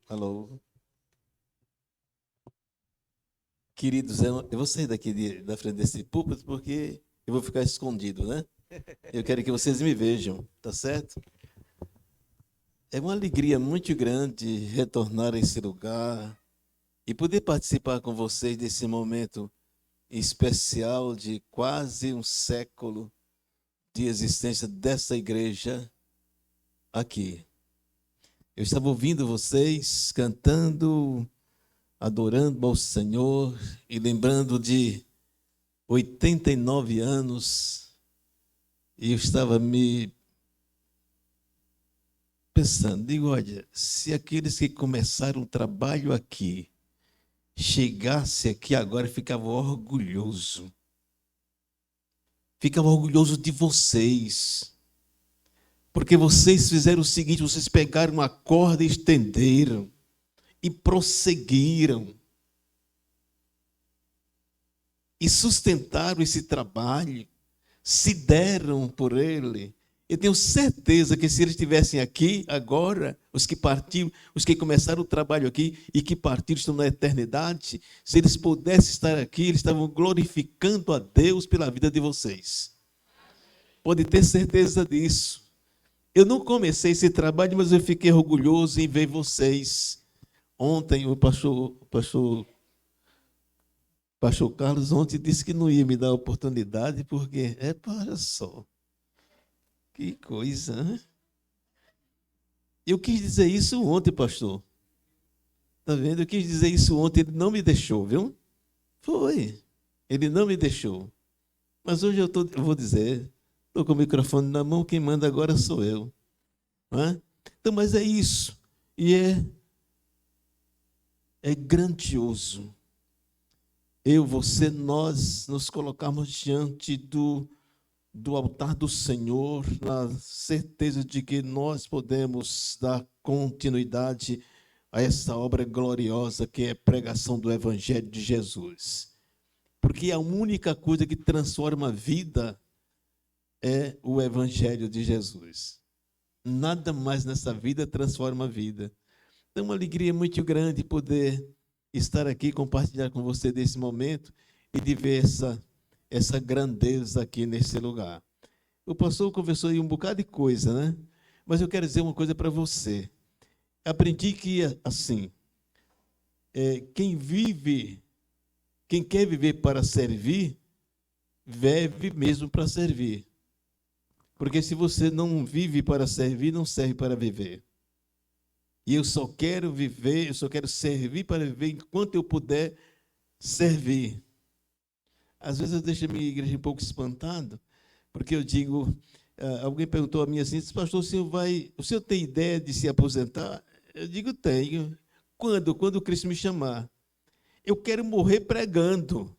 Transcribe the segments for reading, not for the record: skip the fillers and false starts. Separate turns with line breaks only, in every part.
Alô. Queridos, eu vou sair daqui da frente desse púlpito porque eu vou ficar escondido, né? Eu quero que vocês me vejam, tá certo? É uma alegria muito grande retornar a esse lugar e poder participar com vocês desse momento especial de quase um século de existência dessa igreja aqui. Eu estava ouvindo vocês cantando, adorando ao Senhor e lembrando de 89 anos, e eu estava me pensando, digo, olha, se aqueles que começaram o trabalho aqui chegasse aqui agora, ficava orgulhoso de vocês, porque vocês fizeram o seguinte, vocês pegaram a corda e estenderam, e prosseguiram, e sustentaram esse trabalho, se deram por ele. Eu tenho certeza que se eles estivessem aqui agora, os que partiram, os que começaram o trabalho aqui e que partiram estão na eternidade, se eles pudessem estar aqui, eles estavam glorificando a Deus pela vida de vocês. Pode ter certeza disso. Eu não comecei esse trabalho, mas eu fiquei orgulhoso em ver vocês. Ontem o pastor Carlos ontem disse que não ia me dar a oportunidade, porque para só. Que coisa, né? Eu quis dizer isso ontem, pastor. Está vendo? Eu quis dizer isso ontem, ele não me deixou, viu? Foi. Ele não me deixou. Mas hoje eu vou dizer, estou com o microfone na mão, quem manda agora sou eu. Não é? Então, mas é isso. E é grandioso. Eu, você, nós nos colocarmos diante do altar do Senhor, na certeza de que nós podemos dar continuidade a essa obra gloriosa que é a pregação do Evangelho de Jesus. Porque a única coisa que transforma a vida é o Evangelho de Jesus. Nada mais nessa vida transforma a vida. Então, uma alegria muito grande poder estar aqui, compartilhar com você desse momento e de ver essa grandeza aqui nesse lugar. O pastor conversou aí um bocado de coisa, né? Mas eu quero dizer uma coisa para você. Aprendi que, assim, quem quer viver para servir, vive mesmo para servir. Porque se você não vive para servir, não serve para viver. E eu só quero viver, eu só quero servir para viver enquanto eu puder servir. Às vezes eu deixo a minha igreja um pouco espantado, porque eu digo, alguém perguntou a mim assim, pastor, o senhor tem ideia de se aposentar? Eu digo, tenho. Quando? Quando Cristo me chamar. Eu quero morrer pregando.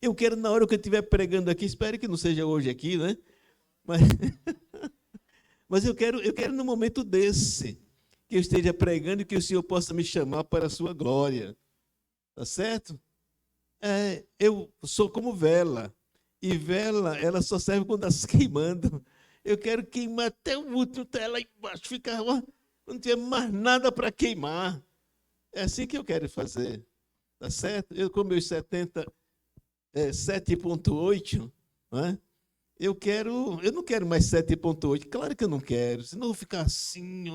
Eu quero, na hora que eu estiver pregando aqui, espero que não seja hoje aqui, né? Mas eu quero no momento desse, que eu esteja pregando e que o Senhor possa me chamar para a sua glória. Tá certo? Eu sou como vela. E vela, ela só serve quando está se queimando. Eu quero queimar até o último, até lá embaixo, ficar, não tiver mais nada para queimar. É assim que eu quero fazer. Tá certo? Eu, com meus 7,8, né? Eu não quero mais 7,8. Claro que eu não quero. Senão eu vou ficar assim,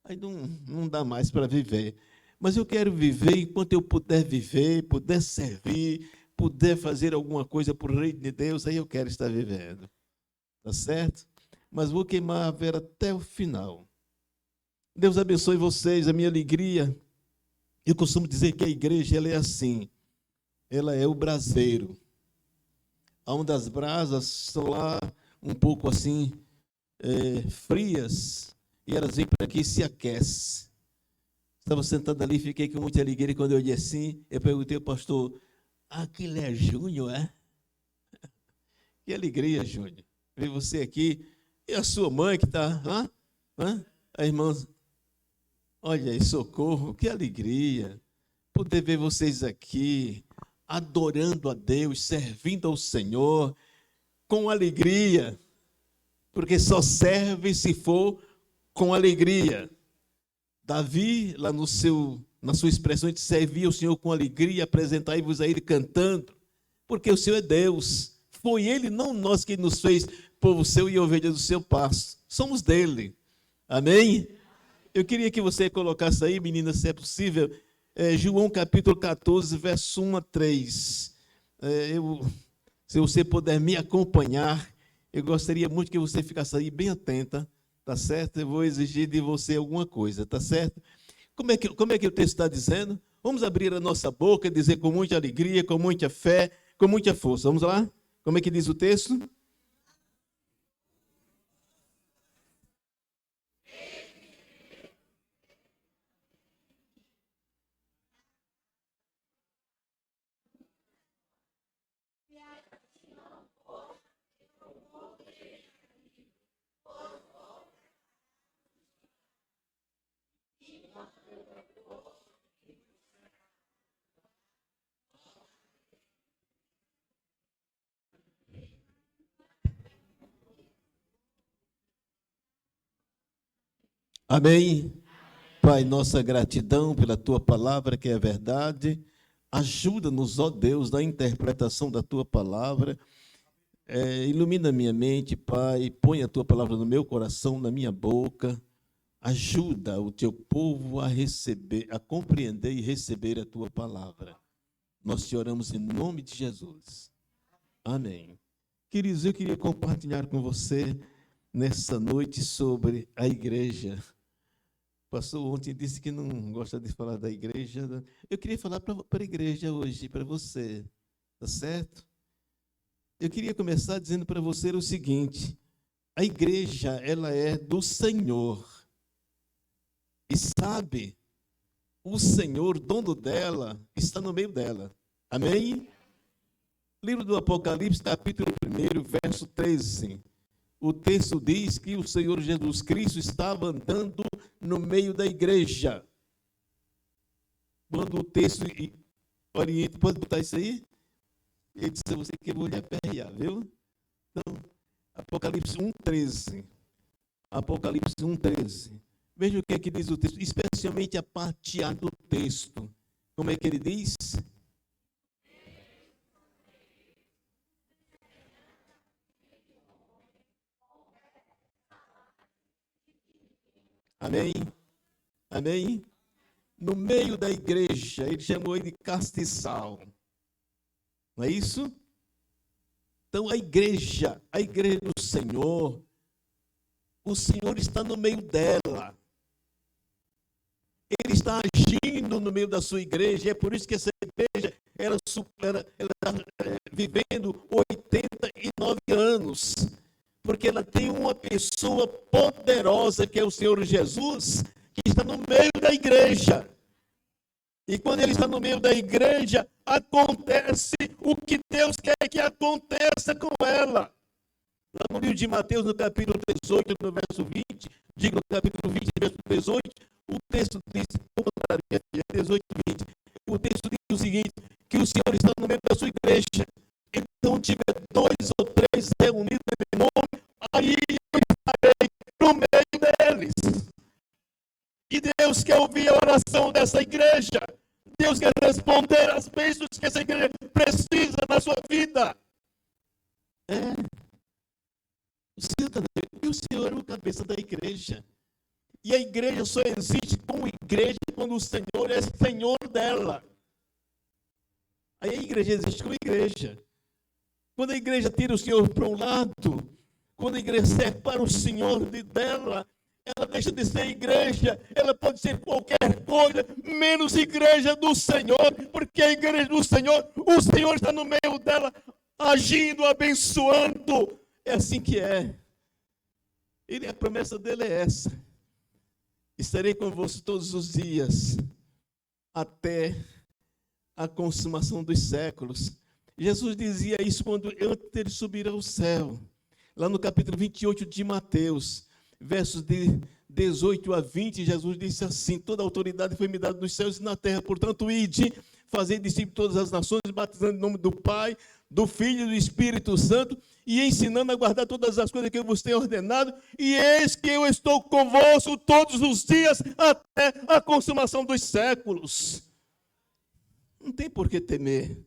aí não dá mais para viver. Mas eu quero viver enquanto eu puder viver, puder servir, puder fazer alguma coisa para o reino de Deus, aí eu quero estar vivendo. Tá certo? Mas vou queimar a vela até o final. Deus abençoe vocês, a minha alegria. Eu costumo dizer que a igreja ela é assim. Ela é o braseiro. Onde as brasas estão lá um pouco assim, frias, e elas vêm para aqui e se aquecem. Estava sentado ali, fiquei com muita alegria, e quando eu olhei assim, eu perguntei ao pastor, aquele é Júnior, é? Que alegria, Júnior, ver você aqui, e a sua mãe que está, a irmã, olha aí, socorro, que alegria, poder ver vocês aqui, adorando a Deus, servindo ao Senhor, com alegria, porque só serve se for com alegria. Davi, lá na sua expressão de servir o Senhor com alegria, apresentai-vos a Ele cantando, porque o Senhor é Deus. Foi Ele, não nós, que nos fez povo seu e ovelha do seu pasto. Somos dele. Amém? Eu queria que você colocasse aí, menina, se é possível, João capítulo 14, verso 1 a 3. Se você puder me acompanhar, eu gostaria muito que você ficasse aí bem atenta, tá certo? Eu vou exigir de você alguma coisa, tá certo? Como é que o texto está dizendo? Vamos abrir a nossa boca e dizer com muita alegria, com muita fé, com muita força. Vamos lá? Como é que diz o texto? Amém. Pai, nossa gratidão pela tua palavra, que é a verdade. Ajuda-nos, ó Deus, na interpretação da tua palavra. Ilumina minha mente, Pai. Põe a tua palavra no meu coração, na minha boca. Ajuda o teu povo a receber, a compreender e receber a tua palavra. Nós te oramos em nome de Jesus. Amém. Queridos, eu queria compartilhar com você nessa noite sobre a igreja. O pastor ontem disse que não gosta de falar da igreja. Eu queria falar para a igreja hoje, para você, tá certo? Eu queria começar dizendo para você o seguinte: a igreja, ela é do Senhor. E sabe, o Senhor, dono dela, está no meio dela. Amém? Livro do Apocalipse, capítulo 1, verso 13. O texto diz que o Senhor Jesus Cristo estava andando no meio da igreja. Quando o texto orienta, pode botar isso aí? Ele disse a você que eu vou lhe aperrear, viu? Então, Apocalipse 1,13. Apocalipse 1,13. Veja o que é que diz o texto, especialmente a parte A do texto. Como é que ele diz? Amém? Amém? No meio da igreja, ele chamou ele de castiçal. Não é isso? Então, a igreja do Senhor, o Senhor está no meio dela. Ele está agindo no meio da sua igreja. É por isso que essa igreja ela está vivendo 89 anos. Porque ela tem uma pessoa poderosa, que é o Senhor Jesus, que está no meio da igreja. E quando ele está no meio da igreja, acontece o que Deus quer que aconteça com ela. Lá no livro de Mateus, no capítulo 18, no verso 20, digo no capítulo 20, verso 18, o texto diz, 18, 20, o texto diz o seguinte, que o Senhor está no meio da sua igreja. Então, tiver 2 ou 3 reunidos em meu nome, aí eu estarei no meio deles. E Deus quer ouvir a oração dessa igreja. Deus quer responder às bênçãos que essa igreja precisa na sua vida. O Senhor é o cabeça da igreja. E a igreja só existe como igreja quando o Senhor é Senhor dela. Aí a igreja existe como igreja. Quando a igreja tira o Senhor para um lado, quando a igreja separa o Senhor dela, ela deixa de ser igreja, ela pode ser qualquer coisa, menos igreja do Senhor, porque a igreja do Senhor, o Senhor está no meio dela, agindo, abençoando. É assim que é. A promessa dele é essa: estarei convosco todos os dias, até a consumação dos séculos. Jesus dizia isso quando antes de subir ao céu. Lá no capítulo 28 de Mateus, versos de 18 a 20, Jesus disse assim: toda a autoridade foi me dada nos céus e na terra, portanto, ide, fazer discípulos de todas as nações, batizando em nome do Pai, do Filho e do Espírito Santo, e ensinando a guardar todas as coisas que eu vos tenho ordenado, e eis que eu estou convosco todos os dias, até a consumação dos séculos. Não tem por que temer.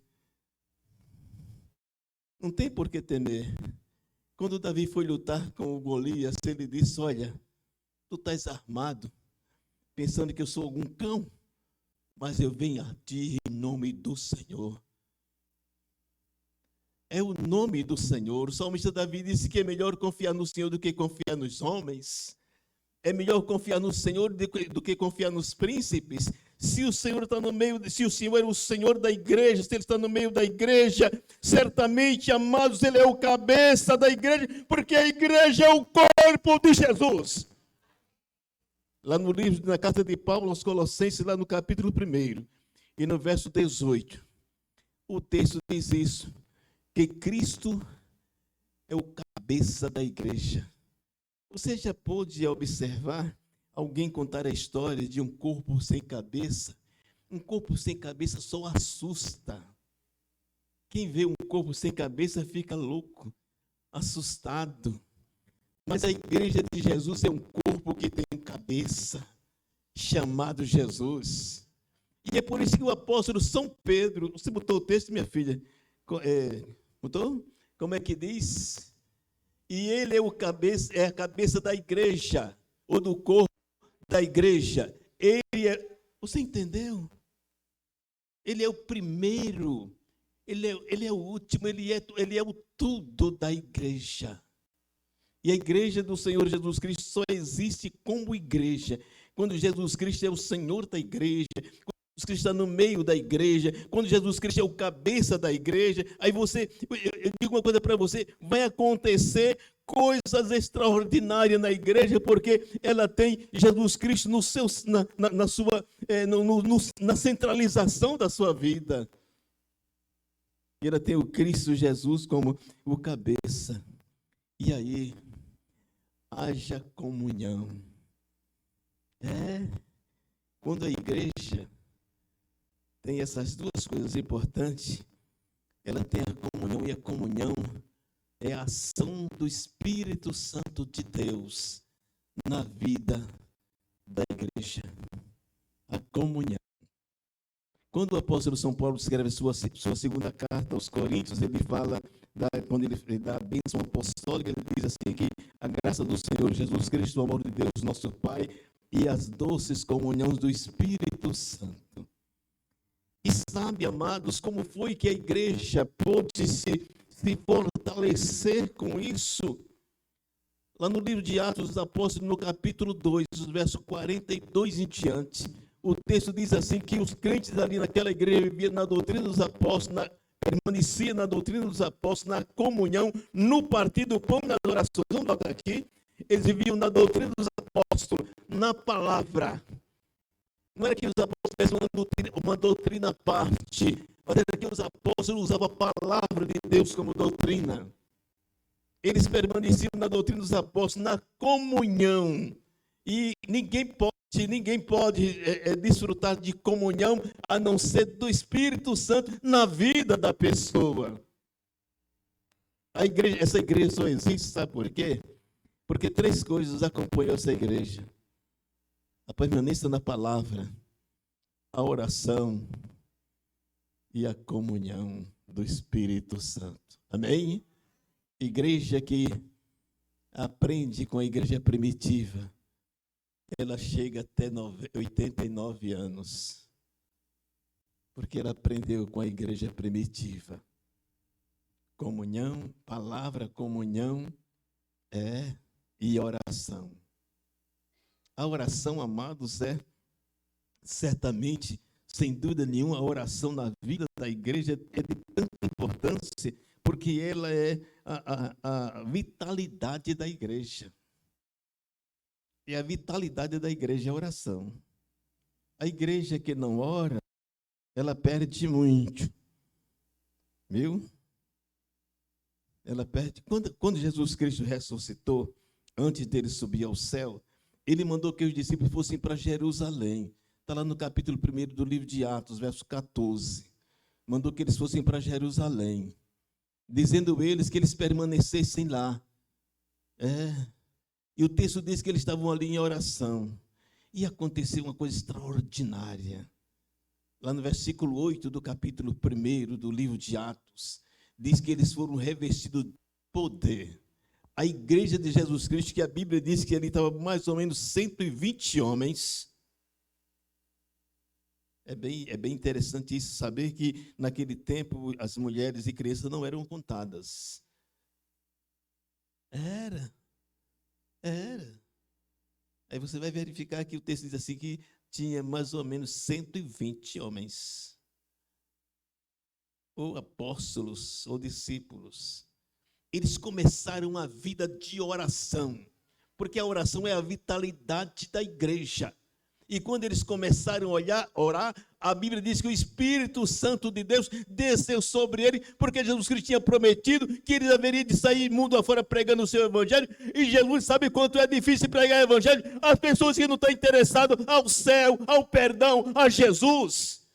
Não tem por que temer. Quando Davi foi lutar com o Golias, ele disse, olha, tu estás armado, pensando que eu sou algum cão, mas eu venho a ti em nome do Senhor. É o nome do Senhor. O salmista Davi disse que é melhor confiar no Senhor do que confiar nos homens. É melhor confiar no Senhor do que confiar nos príncipes. Se o Senhor está no meio, se o Senhor é o Senhor da igreja, se Ele está no meio da igreja, certamente, amados, Ele é o cabeça da igreja, porque a igreja é o corpo de Jesus. Lá no livro, na carta de Paulo aos Colossenses, lá no capítulo 1, e no verso 18, o texto diz isso, que Cristo é o cabeça da igreja. Você já pôde observar alguém contar a história de um corpo sem cabeça? Um corpo sem cabeça só assusta. Quem vê um corpo sem cabeça fica louco, assustado. Mas a igreja de Jesus é um corpo que tem cabeça, chamado Jesus. E é por isso que o apóstolo São Pedro, você botou o texto, minha filha? Botou? Como é que diz? E ele é a cabeça da igreja, ou do corpo da igreja. Ele é, você entendeu? Ele é o primeiro, ele é o último, ele é o tudo da igreja. E a igreja do Senhor Jesus Cristo só existe como igreja quando Jesus Cristo é o Senhor da igreja, quando Jesus Cristo está no meio da igreja, quando Jesus Cristo é o cabeça da igreja. Aí eu digo uma coisa para você, vai acontecer coisas extraordinárias na igreja, porque ela tem Jesus Cristo na centralização da sua vida. E ela tem o Cristo Jesus como o cabeça. E aí, haja comunhão. Quando a igreja tem essas duas coisas importantes, ela tem a comunhão, e a comunhão é a ação do Espírito Santo de Deus na vida da igreja. A comunhão. Quando o apóstolo São Paulo escreve sua segunda carta aos Coríntios, ele fala, quando ele dá a bênção apostólica, ele diz assim que a graça do Senhor Jesus Cristo, o amor de Deus, nosso Pai, e as doces comunhões do Espírito Santo. E sabe, amados, como foi que a igreja pôde se fortalecer com isso? Lá no livro de Atos dos Apóstolos, no capítulo 2, verso 42 em diante, o texto diz assim que os crentes ali naquela igreja viviam na doutrina dos apóstolos, permaneciam na doutrina dos apóstolos, na comunhão, no partir do pão e nas orações. Vamos notar aqui, eles viviam na doutrina dos apóstolos, na palavra. Não era que os apóstolos tivessem uma doutrina à parte, mas era que os apóstolos usavam a palavra de Deus como doutrina. Eles permaneciam na doutrina dos apóstolos, na comunhão. E ninguém pode desfrutar de comunhão a não ser do Espírito Santo na vida da pessoa. Essa igreja só existe, sabe por quê? Porque três coisas acompanham essa igreja: a permanência na palavra, a oração e a comunhão do Espírito Santo. Amém? Igreja que aprende com a igreja primitiva, ela chega até 89 anos, porque ela aprendeu com a igreja primitiva. Comunhão, palavra, comunhão e oração. A oração, amados, é certamente, sem dúvida nenhuma, a oração na vida da igreja é de tanta importância, porque ela é a vitalidade da igreja. E a vitalidade da igreja é a oração. A igreja que não ora, ela perde muito. Viu? Ela perde. Quando Jesus Cristo ressuscitou, antes dele subir ao céu, ele mandou que os discípulos fossem para Jerusalém. Está lá no capítulo 1 do livro de Atos, verso 14. Mandou que eles fossem para Jerusalém, dizendo eles que eles permanecessem lá. E o texto diz que eles estavam ali em oração. E aconteceu uma coisa extraordinária. Lá no versículo 8 do capítulo 1 do livro de Atos, diz que eles foram revestidos de poder. A igreja de Jesus Cristo, que a Bíblia diz que ali estava mais ou menos 120 homens. É bem interessante isso, saber que naquele tempo as mulheres e crianças não eram contadas. Era. Aí você vai verificar que o texto diz assim que tinha mais ou menos 120 homens. Ou apóstolos, ou discípulos. Eles começaram a vida de oração, porque a oração é a vitalidade da igreja. E quando eles começaram a orar, a Bíblia diz que o Espírito Santo de Deus desceu sobre ele, porque Jesus Cristo tinha prometido que ele haveria de sair mundo afora pregando o seu evangelho. E Jesus sabe quanto é difícil pregar o evangelho às pessoas que não estão interessadas ao céu, ao perdão, a Jesus.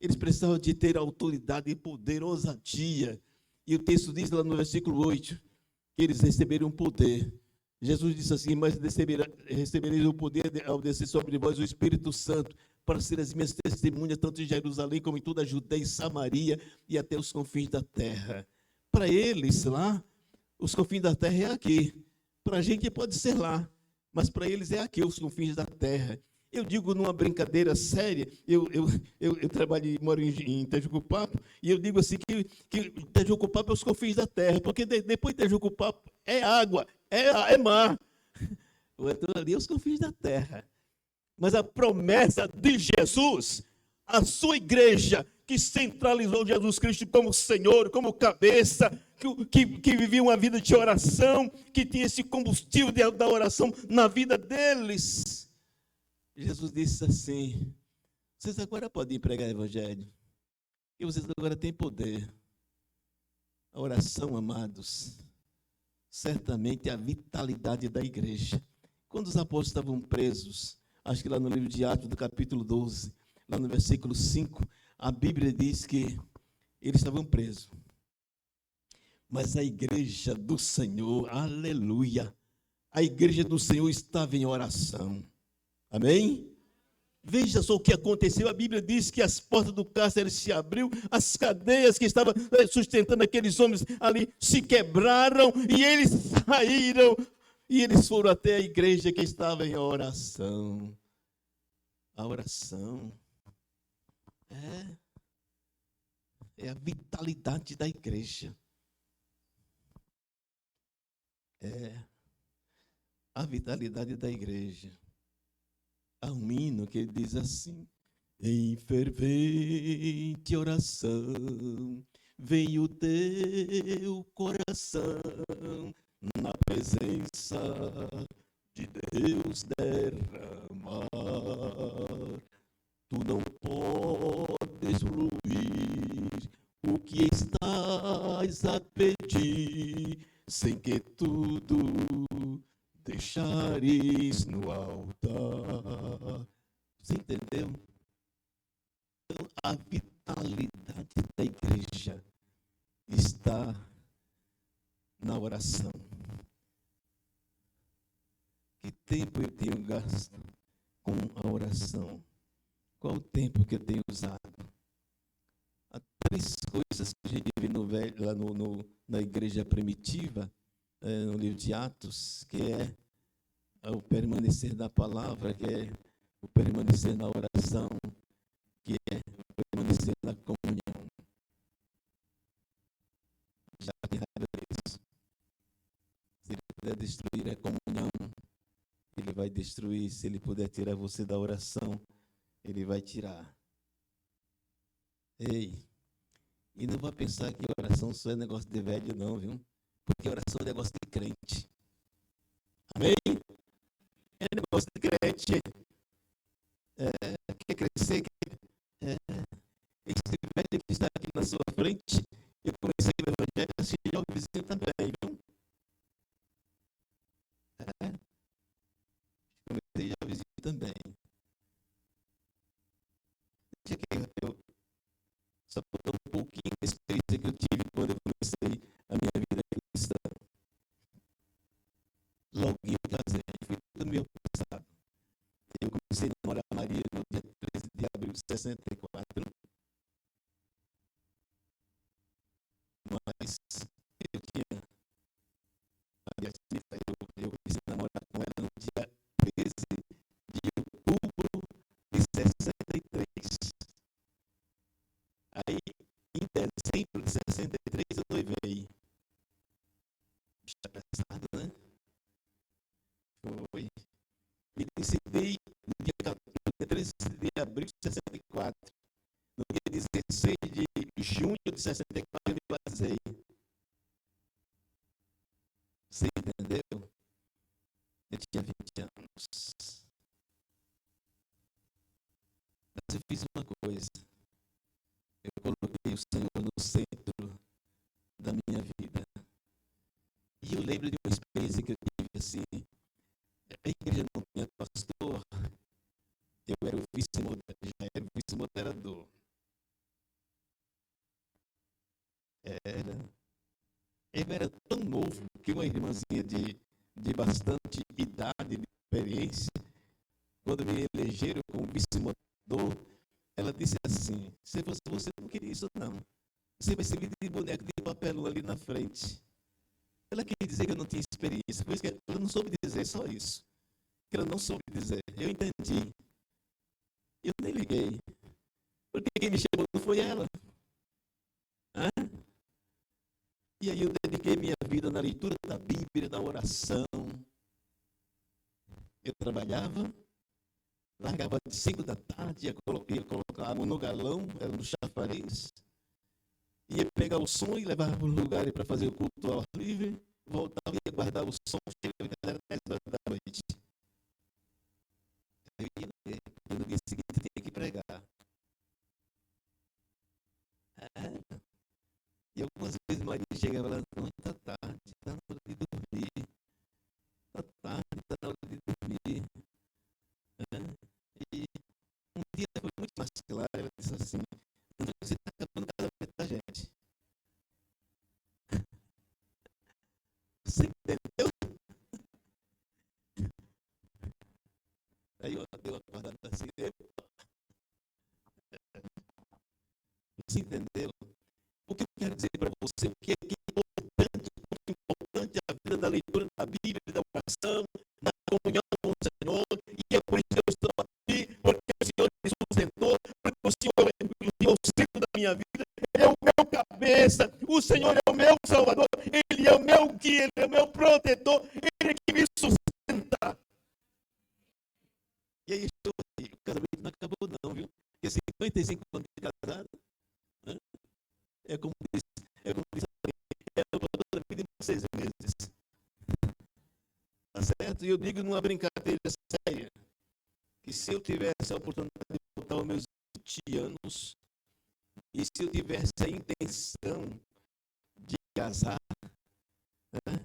Eles precisavam de ter autoridade e poder, ousadia. E o texto diz lá no versículo 8, que eles receberam poder. Jesus disse assim: mas recebereis o poder ao descer sobre vós o Espírito Santo, para ser as minhas testemunhas, tanto em Jerusalém como em toda a Judeia e Samaria e até os confins da terra. Para eles lá, os confins da terra é aqui. Para a gente pode ser lá, mas para eles é aqui, os confins da terra. Eu digo numa brincadeira séria, eu trabalho e moro em Itajucupapo, e eu digo assim que Itajucupapo é os confins da terra, porque depois de Itajucupapo é água, é mar. Então ali é os confins da terra. Mas a promessa de Jesus, a sua igreja, que centralizou Jesus Cristo como Senhor, como cabeça, que vivia uma vida de oração, que tinha esse combustível da oração na vida deles. Jesus disse assim: vocês agora podem pregar o evangelho, e vocês agora têm poder. A oração, amados, certamente é a vitalidade da igreja. Quando os apóstolos estavam presos, acho que lá no livro de Atos, do capítulo 12, lá no versículo 5, a Bíblia diz que eles estavam presos. Mas a igreja do Senhor, aleluia, a igreja do Senhor estava em oração. Amém? Veja só o que aconteceu. A Bíblia diz que as portas do cárcere se abriu, as cadeias que estavam sustentando aqueles homens ali se quebraram e eles saíram. E eles foram até a igreja que estava em oração. A oração é a vitalidade da igreja. É a vitalidade da igreja. Há um hino que diz assim: em fervente oração, vem o teu coração, na presença de Deus derramar. Tu não podes fluir o que estás a pedir, sem que tudo deixares no altar. Você entendeu? Então, a vitalidade da igreja está na oração. Que tempo eu tenho gasto com a oração? Qual o tempo que eu tenho usado? Há 3 coisas que a gente vê lá na igreja primitiva, no livro de Atos, que é o permanecer da palavra, que é o permanecer na oração, que é o permanecer na comunhão. Já tem raiva disso. Se ele puder destruir a comunhão, ele vai destruir. Se ele puder tirar você da oração, ele vai tirar. Ei, e não vai pensar que oração só é negócio de velho, não, viu? Porque oração é negócio de crente. Amém? É negócio de crente. Quer crescer? Esse velho que está aqui na sua frente, eu comecei o evangelho assim, já o vizinho também, viu? Comecei já o vizinho também. só contar um pouquinho da experiência que eu tive quando eu comecei a minha vida cristã. Logo que eu casei, foi tudo meu passado. Eu comecei a namorar a Maria no dia 13 de abril de 64, mas eu tinha, aliás, eu comecei a namorar com ela no dia 13 de outubro de 63. Aí, em dezembro de 63, eu noivei. Está pesado, né? Foi. Me decidi no dia 13 de abril de 64. No dia 16 de junho de 64, eu me batizei. Você entendeu? Eu tinha 20 anos. Mas eu fiz uma coisa. Eu coloquei o Senhor no centro da minha vida. E eu lembro de uma experiência que eu tive assim. A igreja não tinha pastor. Eu era o vice-moderador. Eu era tão novo que uma irmãzinha de bastante idade, de experiência, quando me elegeram como vice-moderador, ela disse assim: se você não queria isso não, você vai servir de boneco de papel ali na frente. Ela queria dizer que eu não tinha experiência, por isso que ela não soube dizer só isso. Que ela não soube dizer. Eu entendi. Eu nem liguei. Porque quem me chamou não foi ela. Hã? E aí eu dediquei minha vida na leitura da Bíblia, na oração. Eu trabalhava, largava de 5 da tarde, ia colocar água no galão, era no chafariz. Ia pegar o som e levar para o lugar para fazer o culto ao ar livre. Voltava e ia guardar o som, chegava era 10 horas da noite. Eu ia ler, porque no dia seguinte eu tinha que pregar. E algumas vezes Maria chegava lá, não, está tarde, está na hora de dormir. Está tarde, está na hora de dormir. E um dia foi muito mais claro, ela disse assim: você está acabando cada vez da gente. Você entendeu? Aí eu dei acordada assim, você entendeu? O que eu quero dizer para você, o que é importante a vida da leitura da Bíblia, da oração, da comunhão com o Senhor, e é por isso que eu estou aqui, porque o Senhor me sustentou, porque o Senhor é o centro da minha vida, Ele é o meu cabeça, o Senhor é o meu Salvador, Ele é o meu guia, Ele é o meu protetor, Ele é que me sustenta. E aí estou aqui, o casamento não acabou não, viu? Porque 55 anos de casado, né? É como disse, eu estou toda a vida em 6 meses. Tá certo? E eu digo numa brincadeira séria, que se eu tivesse a oportunidade de voltar aos meus 20 anos, e se eu tivesse a intenção de casar, né?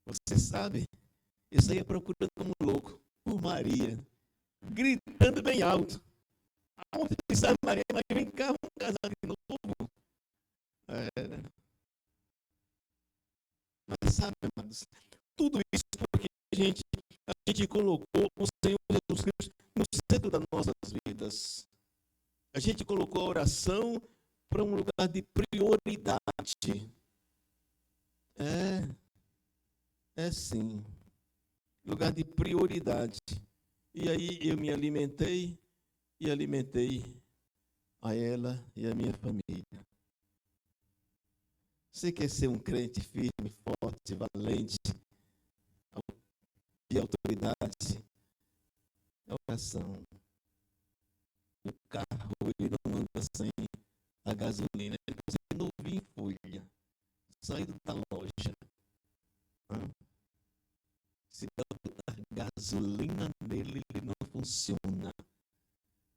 Você sabe, eu saía procurando como louco por Maria, gritando bem alto. Aonde está Maria? Mas vem cá, vamos casar de novo. Mas sabe, amados, tudo isso porque a gente colocou o Senhor Jesus Cristo no centro das nossas vidas. A gente colocou a oração para um lugar de prioridade. É sim. Lugar de prioridade. E aí eu me alimentei e alimentei a ela e a minha família. Você quer ser um crente firme, forte, valente, de autoridade? É oração. O carro ele não anda sem a gasolina. Ele precisa ser novinho em folha, saído da loja. Se não botar gasolina nele, ele não funciona.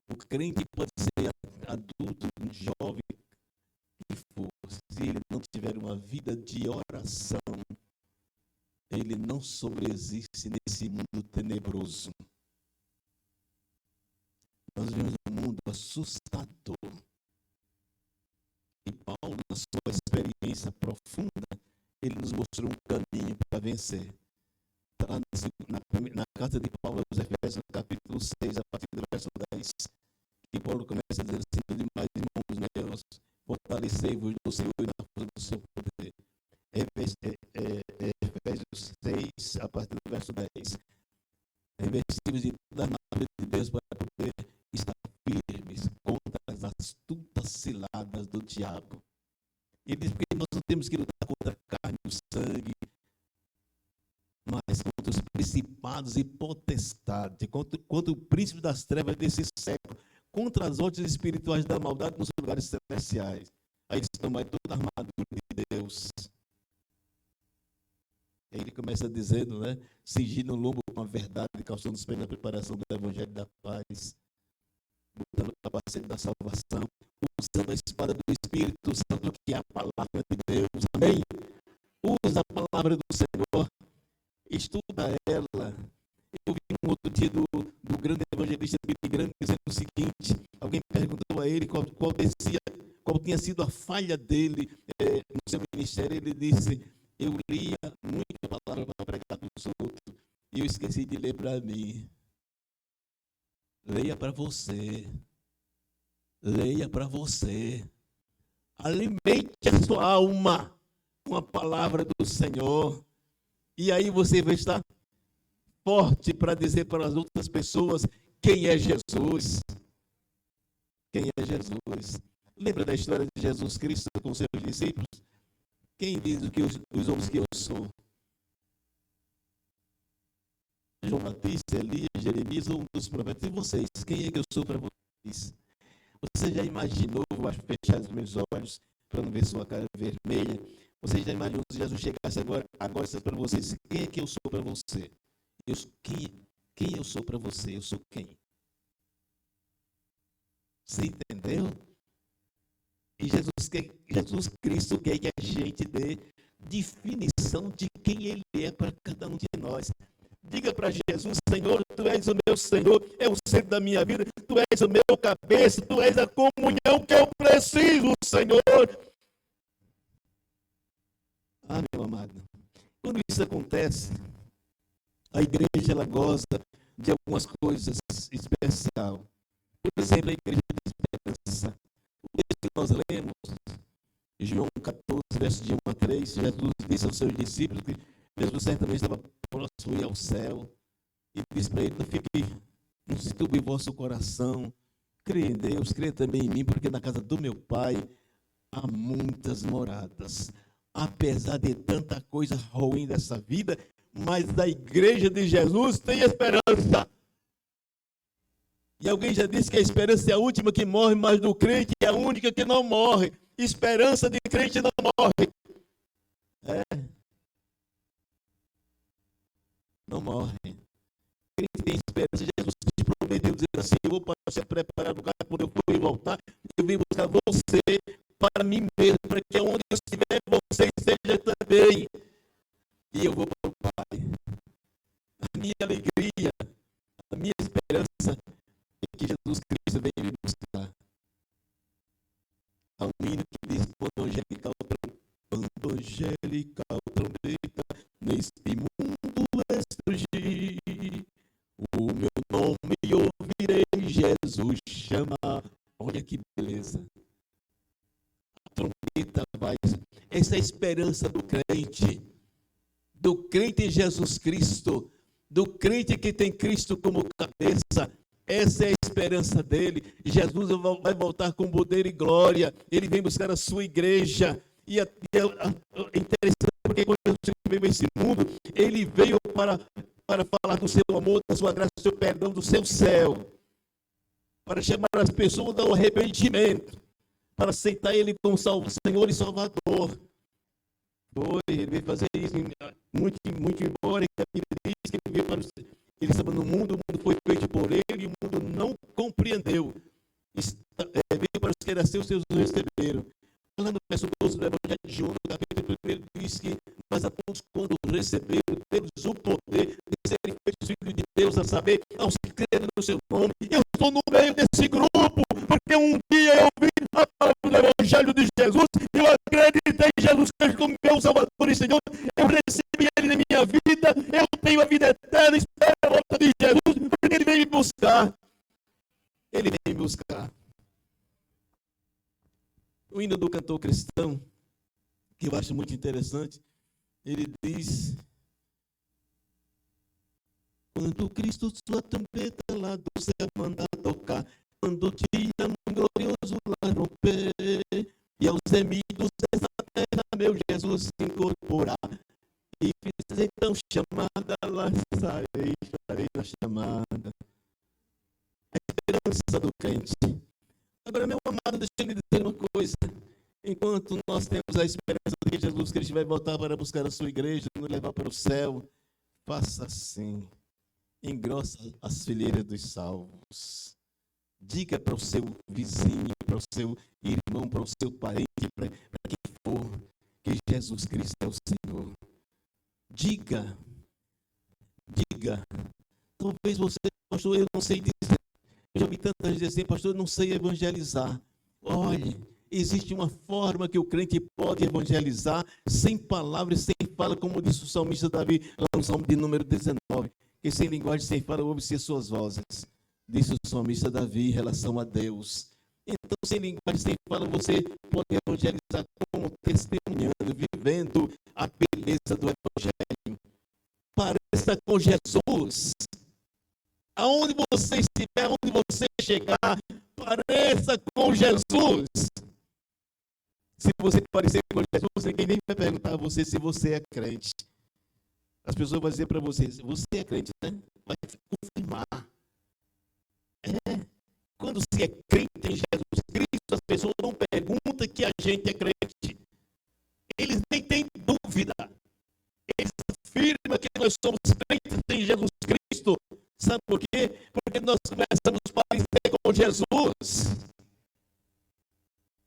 O crente pode ser adulto, jovem, que for. Se ele não tiver uma vida de oração, ele não sobreexiste nesse mundo tenebroso. Nós vivemos um mundo assustador. sua experiência profunda, ele nos mostrou um caminho para vencer. Está lá na carta de Paulo aos Efésios, no capítulo 6, a partir do verso 10, que Paulo começa dizendo assim: demais, irmãos meus, fortalecei-vos no Senhor e na força do seu poder. Efésios 6, a partir do verso 10. Revestivos de toda a armadura de Deus para poder estar firmes contra as astutas ciladas do diabo. Ele diz que nós não temos que lutar contra a carne e o sangue, mas contra os principados e potestades, contra o príncipe das trevas desse século, contra as hostes espirituais da maldade nos lugares celestiais. Aí eles tomam toda a armadura de Deus. Aí ele começa dizendo, né? Cingindo o lombo com a verdade, calçando os pés na preparação do evangelho da paz, botando o capacete da salvação, usando a espada do Espírito Santo, que é a palavra de Deus. Amém? Usa a palavra do Senhor, estuda ela. Eu vi um outro dia do grande evangelista Billy Graham dizendo o seguinte: alguém perguntou a ele qual tinha sido a falha dele no seu ministério. Ele disse: eu lia muita palavra para pregar para os outros e eu esqueci de ler para mim. Leia para você. Leia para você. Alimente a sua alma com a palavra do Senhor. E aí você vai estar forte para dizer para as outras pessoas quem é Jesus. Quem é Jesus? Lembra da história de Jesus Cristo com seus discípulos? Quem diz o que os homens que eu sou? João Batista, Elias, Jeremias ou um dos profetas? E vocês? Quem é que eu sou para vocês? Você já imaginou, vou fechar os meus olhos para não ver sua cara vermelha. Você já imaginou se Jesus chegasse agora para vocês? Quem é que eu sou para você? Quem eu sou para você? Eu sou quem? Você entendeu? E Jesus Cristo quer que a gente dê definição de quem Ele é para cada um de nós. Diga para Jesus: Senhor, Tu és o meu Senhor, é o centro da minha vida, Tu és o meu cabeça, Tu és a comunhão que eu preciso, Senhor. Ah, meu amado, quando isso acontece, a igreja ela goza de algumas coisas especiais. Por exemplo, a igreja da esperança. O texto que nós lemos, João 14, versos de 1 a 3, Jesus disse aos seus discípulos que Jesus certamente estava próximo de ir ao céu, e disse para ele: não se turbe o vosso coração, crê em Deus, crê também em mim, porque na casa do meu Pai há muitas moradas. Apesar de tanta coisa ruim dessa vida, mas da igreja de Jesus tem esperança. E alguém já disse que a esperança é a última que morre, mas do crente é a única que não morre. Esperança de crente não morre. Não morre. Crente tem esperança. Jesus te prometeu, dizendo assim: eu vou para preparar o lugar quando eu for voltar. Eu vim buscar você para mim mesmo, para que onde eu estiver, você esteja também. E eu vou para o Pai. A minha alegria, a minha esperança é que Jesus Cristo veio me buscar. Há um hino que diz: quando angelical trombeta neste mundo estrugir, o meu nome ouvirei Jesus chamar. Olha que beleza. A trombeta vai. Essa é a esperança do crente em Jesus Cristo, do crente que tem Cristo como cabeça. Essa é a esperança dele. Jesus vai voltar com poder e glória. Ele vem buscar a sua igreja. E é interessante porque quando Jesus veio a esse mundo, ele veio para falar do seu amor, da sua graça, do seu perdão, do seu céu. Para chamar as pessoas ao arrependimento. Para aceitar ele como Senhor e Salvador. Ele veio fazer isso muito embora que a Bíblia diz que ele veio para ele estava no mundo, o mundo foi feito por ele e o mundo não compreendeu. Veio para os que eram seus receberam. Falando no verso 12 do Evangelho de João, no capítulo 1, diz que mas a todos quando receberam deles o poder de serem feitos filhos de Deus, a saber, aos que creram no seu nome. Eu estou no meio desse grupo, porque um dia eu vi a palavra do Evangelho de Jesus, eu acreditei em Jesus Cristo como meu Salvador e Senhor, eu recebi Ele na minha vida, eu tenho a vida eterna, espero a volta de Jesus, porque Ele vem me buscar. Ele vem me buscar. O hino do cantor cristão, que eu acho muito interessante, ele diz: quando Cristo sua trompeta lá do céu manda tocar, quando o dia glorioso lá romper, e aos remidos dessa terra meu Jesus se incorporar, e fiz então chamada, lá estarei na chamada. A esperança do crente. Agora, meu amado, deixa eu lhe dizer uma coisa. Enquanto nós temos a esperança de que Jesus Cristo vai voltar para buscar a sua igreja, nos levar para o céu, faça assim. Engrossa as fileiras dos salvos. Diga para o seu vizinho, para o seu irmão, para o seu parente, para quem for, que Jesus Cristo é o Senhor. Diga. Talvez você, pastor, eu não sei dizer. Eu já vi tantas vezes assim, pastor, eu não sei evangelizar. Olhe, existe uma forma que o crente pode evangelizar sem palavras, sem fala, como disse o salmista Davi, lá no Salmo de número 19. Que sem linguagem, sem fala, ouve-se as suas vozes. Disse o salmista Davi em relação a Deus. Então, sem linguagem, sem fala, você pode evangelizar como testemunhando, vivendo a beleza do Evangelho. Pareça com Jesus. Aonde você estiver, aonde você chegar, pareça com Jesus. Se você parecer com Jesus, ninguém nem vai perguntar a você se você é crente. As pessoas vão dizer para você, você é crente, né? Vai confirmar. Quando se é crente em Jesus Cristo, as pessoas não perguntam que a gente é crente. Eles nem têm dúvida. Eles afirmam que nós somos crentes em Jesus Cristo. Sabe por quê? Porque nós começamos a parecer com Jesus.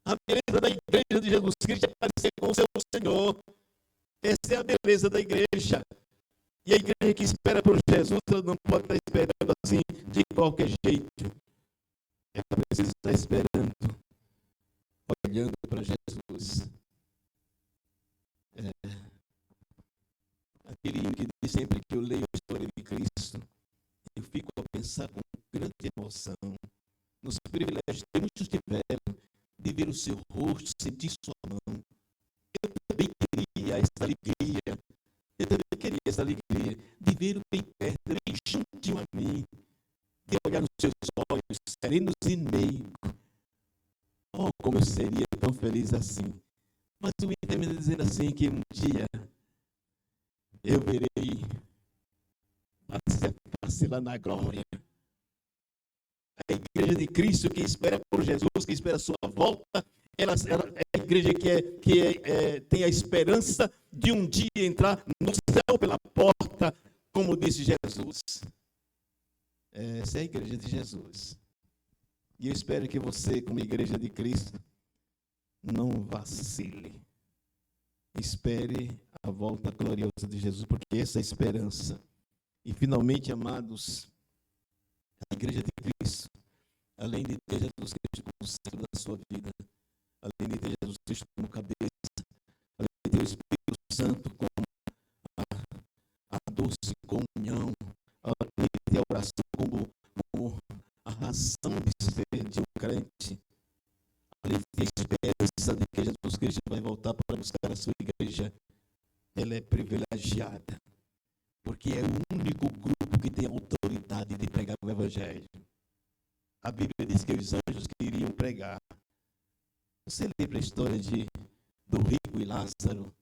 A beleza da igreja de Jesus Cristo é parecer com o seu Senhor. Essa é a beleza da igreja. E a igreja que espera por Jesus, ela não pode estar esperando assim, de qualquer jeito. Ela precisa estar esperando, olhando para Jesus. Aquele hino que diz sempre que eu leio a história de Cristo, eu fico a pensar com grande emoção nos privilégios que muitos tiveram de ver o seu rosto, sentir sua mão. Eu também queria essa alegria. Eu também queria essa alegria de ver o bem perto, bem juntinho a mim, de olhar nos seus olhos serenos e meigos. Oh, como eu seria tão feliz assim. Mas o hino termina dizendo assim que um dia eu verei face a face lá na glória. A igreja de Cristo que espera por Jesus, que espera a sua volta, ela é a igreja que tem a esperança de um dia entrar no céu pela porta, como disse Jesus. Essa é a igreja de Jesus. E eu espero que você, como igreja de Cristo, não vacile. Espere a volta gloriosa de Jesus, porque essa é a esperança. E finalmente, amados, a igreja de Cristo, além de ter Jesus Cristo como centro da sua vida, além de ter Jesus Cristo como cabeça, além de ter o Espírito Santo como a doce comunhão, além de ter a oração como a razão de ser de um crente, além de ter a esperança de que Jesus Cristo vai voltar para buscar a sua igreja, ela é privilegiada, porque é o único grupo que tem autoridade de pregar o Evangelho. A Bíblia diz que os anjos queriam pregar. Você lembra a história do rico e Lázaro?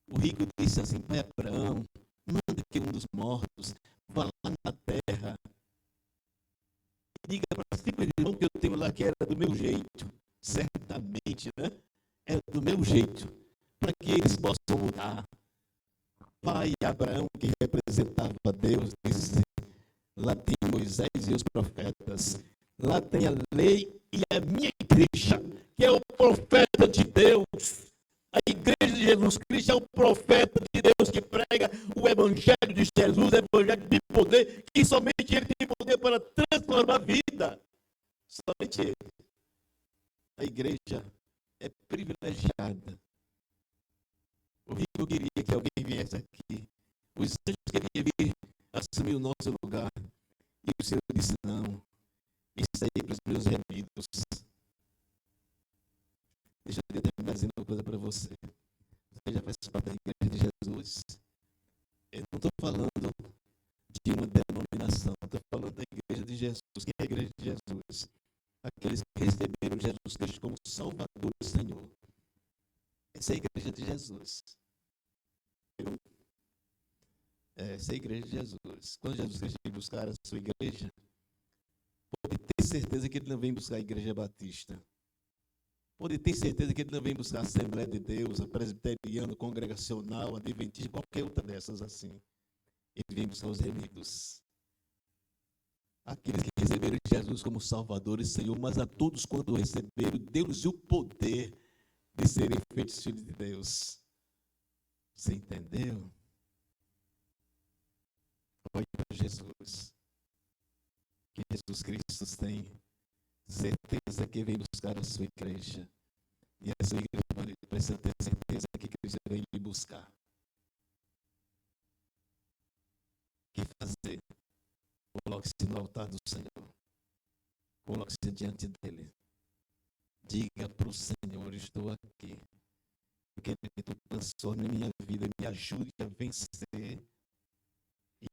O rico disse assim para Abraão, manda que um dos mortos vá lá na terra e diga para os tipos de irmão que eu tenho lá que era do meu jeito. Certamente, né? Era do meu jeito. Para que eles possam mudar. Pai Abraão, que representava Deus, disse, lá tem Moisés e os profetas. Lá tem a lei e a minha igreja, que é o profeta de Deus. A igreja de Jesus Cristo é o profeta de Deus que prega o Evangelho de Jesus, o Evangelho de poder, que somente Ele tem poder para transformar a vida. Somente Ele. A igreja é privilegiada. O rico queria que alguém viesse aqui. Os anjos queriam vir assumir o nosso lugar. E o Senhor disse, não, isso aí é para os meus remidos. Deixa eu terminar dizendo uma coisa para você. Você já faz parte da igreja de Jesus. Eu não estou falando de uma denominação, estou falando da igreja de Jesus. Quem é a igreja de Jesus? Aqueles que receberam Jesus Cristo como Salvador e Senhor. Essa é a igreja de Jesus. Essa é a igreja de Jesus. Quando Jesus Cristo vem buscar a sua igreja, pode ter certeza que ele não vem buscar a igreja batista. Pode ter certeza que ele não vem buscar a Assembleia de Deus, a presbiteriana, congregacional, a adventista, qualquer outra dessas assim. Ele vem buscar os remidos. Aqueles que receberam Jesus como Salvador e Senhor, mas a todos quando receberam, deu-lhes o poder de serem feitos filhos de Deus. Você entendeu? Olhe para Jesus. Que Jesus Cristo tem certeza que vem buscar a sua igreja. E a sua igreja precisa ter certeza que Cristo vem lhe buscar. O que fazer? Coloque-se no altar do Senhor. Coloque-se diante dele. Diga para o Senhor, estou aqui. Eu quero que tu transforme minha vida, me ajude a vencer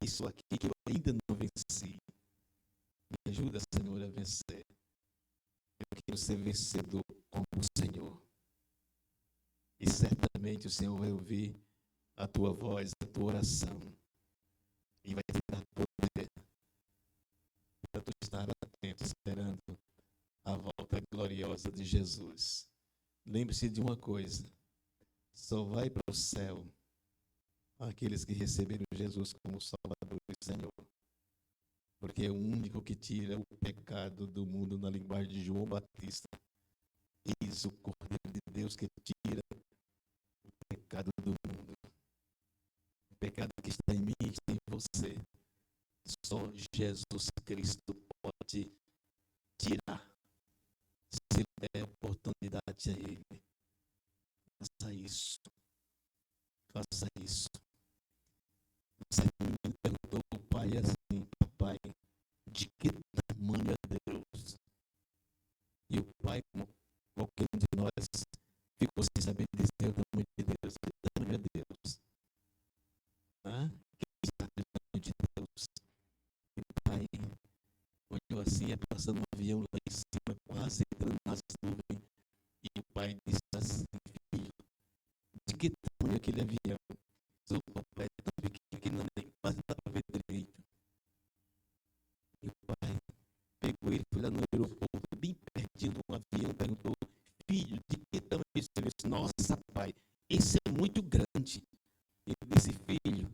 isso aqui que eu ainda não venci. Me ajuda, Senhor, a vencer. Eu quero ser vencedor como o Senhor. E certamente o Senhor vai ouvir a tua voz, a tua oração. E vai te dar poder para tu estar atento, esperando a volta gloriosa de Jesus. Lembre-se de uma coisa. Só vai para o céu aqueles que receberam Jesus como Salvador e Senhor. Porque é o único que tira o pecado do mundo, na linguagem de João Batista. Eis o Cordeiro de Deus que tira o pecado do mundo. O pecado que está em mim e está em você. Só Jesus Cristo pode tirar. Se der oportunidade a Ele. Faça isso. Faça isso. Você me perguntou ao pai assim, papai, de que tamanho é Deus? E o pai, como qualquer um de nós, ficou sem saber dizer o tamanho de Deus. Que tamanho é Deus? Quem sabe o tamanho de Deus? E o pai olhou assim, ia passando um avião lá em cima, quase entrando nas nuvens. E o pai disse assim, filho, de que tamanho é aquele avião? O papai é tão pequeno que não nem quase dá para ver direito. E o pai pegou ele, foi lá no aeroporto, bem pertinho do avião, perguntou, filho, de que tamanho é esse avião? Nossa, pai, esse é muito grande. Ele disse, filho,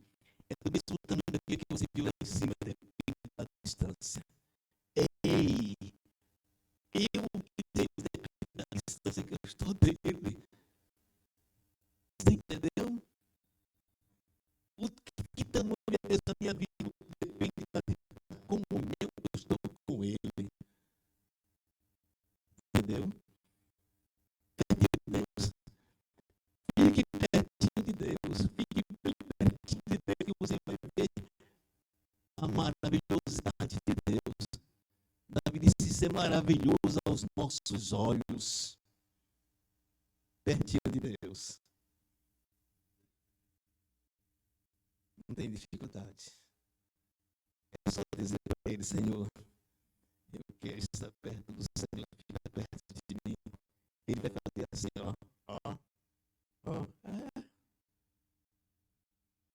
é do mesmo tamanho daquele que você viu lá em cima, depende da distância. Ei, eu que Deus depende da distância que eu estou dele. Você entendeu? Que tamanho é Deus na minha vida? Depende da distância. Como eu estou com ele. Entendeu? Pertinho de Deus. Fique pertinho de Deus. Fique pertinho de Deus que você vai ver a maravilhosidade de Deus. Davi disse ser maravilhoso aos nossos olhos. Pertinho de Deus. Não tem dificuldade. É só dizer para ele, Senhor, eu quero estar perto do Senhor, fica perto de mim. Ele vai fazer assim,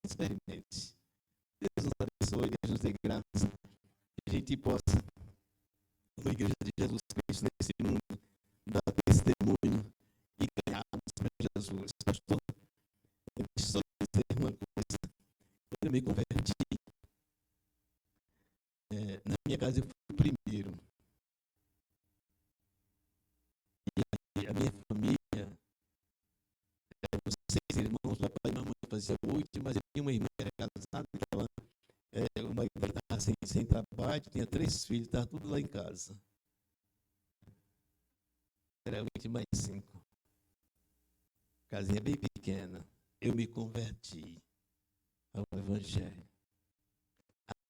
experimente. Deus nos abençoe, Deus nos dê graça. Que a gente possa, como igreja de Jesus Cristo nesse mundo, dar testemunho e ganharmos para Jesus. Pastor, eu preciso só dizer uma coisa. Quando eu me converti, na minha casa eu fui o primeiro. E a minha família, os 6 irmãos, papai e mamãe fazia 8, mas eu tinha uma irmã que era casada, o marido estava sem trabalho, tinha 3 filhos, estava tudo lá em casa. Era 20 mais 5. casinha bem pequena, eu me converti ao Evangelho.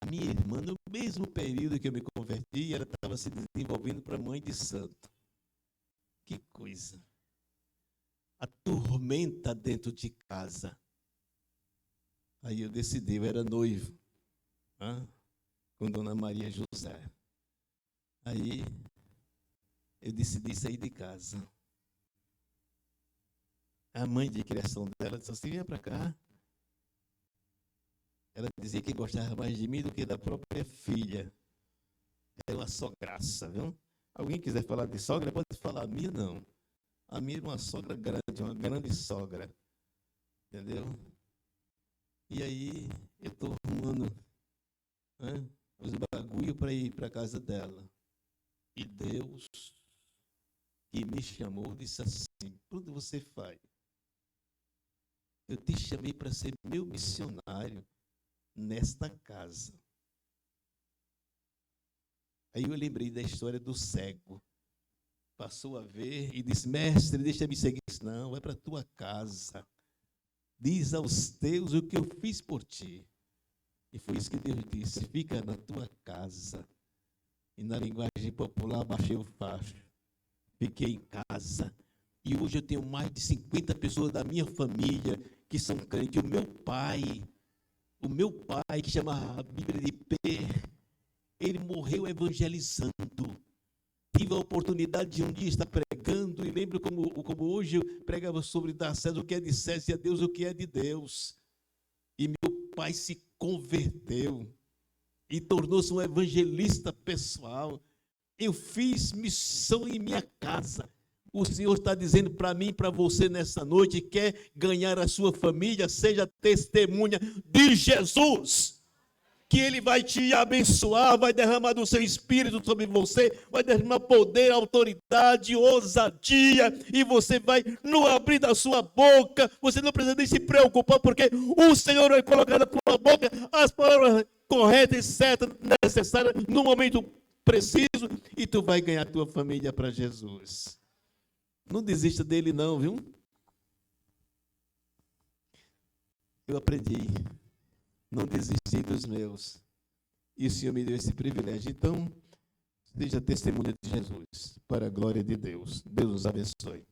A minha irmã, no mesmo período que eu me converti, ela estava se desenvolvendo para mãe de santo. Que coisa! A tormenta dentro de casa. Aí eu decidi, eu era noivo, com Dona Maria José. Aí eu decidi sair de casa. A mãe de criação dela disse assim, venha para cá. Ela dizia que gostava mais de mim do que da própria filha. É uma sograça, viu? Alguém quiser falar de sogra, pode falar. A minha não. A minha é uma sogra grande, uma grande sogra. Entendeu? E aí eu estou arrumando os bagulho para ir para a casa dela. E Deus, que me chamou, disse assim, quando você faz? Eu te chamei para ser meu missionário nesta casa. Aí eu lembrei da história do cego. Passou a ver e disse, mestre, deixa-me seguir. Não, vai para a tua casa. Diz aos teus o que eu fiz por ti. E foi isso que Deus disse, fica na tua casa. E na linguagem popular, baixei o facho. Fiquei em casa. E hoje eu tenho mais de 50 pessoas da minha família que são crentes. O meu pai, que chama a Bíblia de P, ele morreu evangelizando. Tive a oportunidade de um dia estar pregando, e lembro como hoje eu pregava sobre dar a César o que é de César e a Deus o que é de Deus. E meu pai se converteu e tornou-se um evangelista pessoal. Eu fiz missão em minha casa. O Senhor está dizendo para mim e para você nessa noite, quer ganhar a sua família, seja testemunha de Jesus. Que Ele vai te abençoar, vai derramar do seu Espírito sobre você, vai derramar poder, autoridade, ousadia, e você vai, no abrir da sua boca, você não precisa nem se preocupar, porque o Senhor vai colocar na tua boca as palavras corretas e certas, necessárias, no momento preciso, e tu vai ganhar a tua família para Jesus. Não desista dele não, viu? Eu aprendi. Não desisti dos meus. E o Senhor me deu esse privilégio. Então, seja testemunha de Jesus, para a glória de Deus. Deus os abençoe.